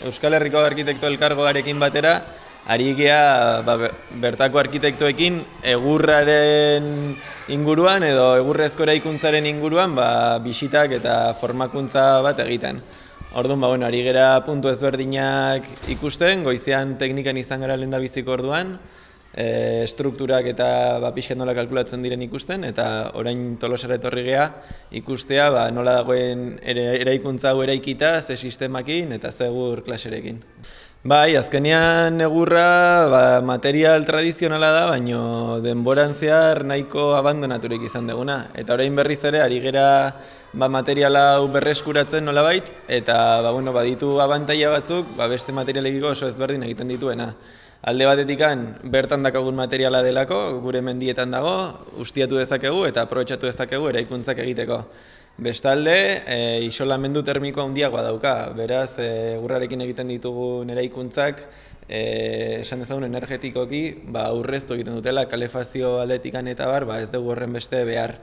Euskal Herriko Arkitekto Elkargoarekin batera, ari gea bertako arkitektoekin egurraren inguruan edo egurrezko eraikuntzaren inguruan bisitak eta formakuntza bat egiten. Orduan, ari gera puntu ezberdinak ikusten, goizean teknikan izan gara lehendabiziko orduan, strukturak eta pixkat nola kalkulatzen diren ikusten, eta orain Tolosara etorri gea ikustea nola dagoen eraikuntza hau eraikita, ze sistemakin eta ze egur klaserekin. Azkenean egurra material tradizionala da, baina denboran zehar nahiko abandonaturik izan duguna. Eta orain berriz ere, ari gera materiala hau berreskuratzen nolabait, eta baditu abantaila batzuk, beste materialekiko oso ezberdin egiten dituena. Alde batetikan, bertan dakagun materiala delako, gure mendietan dago, ustiatu dezakegu eta aprobetxatu dezakegu eraikuntzak egiteko. Bestalde, isolamendu termiko handiagoa dauka, beraz, egurrarekin egiten ditugun eraikuntzak, esan dezagun energetikoki, aurreztu egiten dutela, kalefazio aldetikan eta ez dugu horren beste behar.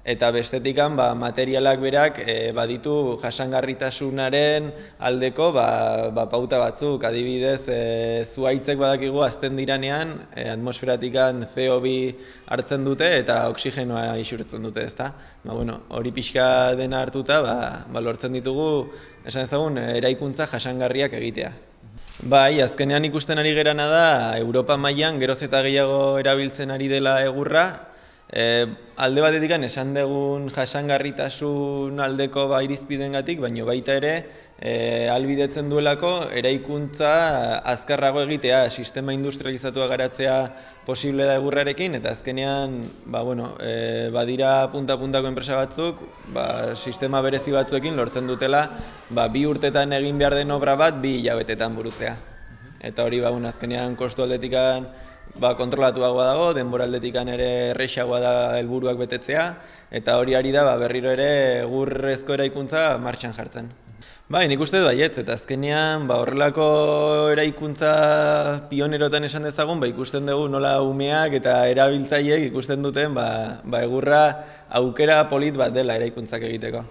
Eta bestetikan, materialak berak baditu jasangarritasunaren aldeko pauta batzuk, adibidez, zuhaitzek badakigu azten diranean, atmosferatikan CO2 hartzen dute eta oksigenoa isurtzen dute, ezta? Hori pixka dena hartuta, lortzen ditugu, esan ezagun, eraikuntza jasangarriak egitea. Azkenean ikusten ari gerana da, Europa mailan geroz eta gehiago erabiltzen ari dela egurra, alde batetik esan dugun jasangarritasun aldeko irizpidengatik, baina baita ere ahalbidetzen duelako eraikuntza azkarrago egitea, sistema industrializatua garatzea posible da egurrarekin, eta azkenean badira punta-puntako enpresa batzuk, sistema berezi batzuekin lortzen dutela 2 urtetan egin behar den obra bat 2 hilabetetan burutzea. Eta hori azkenean kostu aldetikan kontrolatuagoa dago, denbora aldetikan ere errexagoa da helburuak betetzea, eta hori ari da berriro ere egurrezko eraikuntza martxan jartzen. Nik uste dut baietz, eta azkenean horrelako eraikuntza pionerotan esan dezagun, ikusten dugu nola umeak eta erabiltzaileek ikusten duten egurra aukera polit bat dela eraikuntzak egiteko.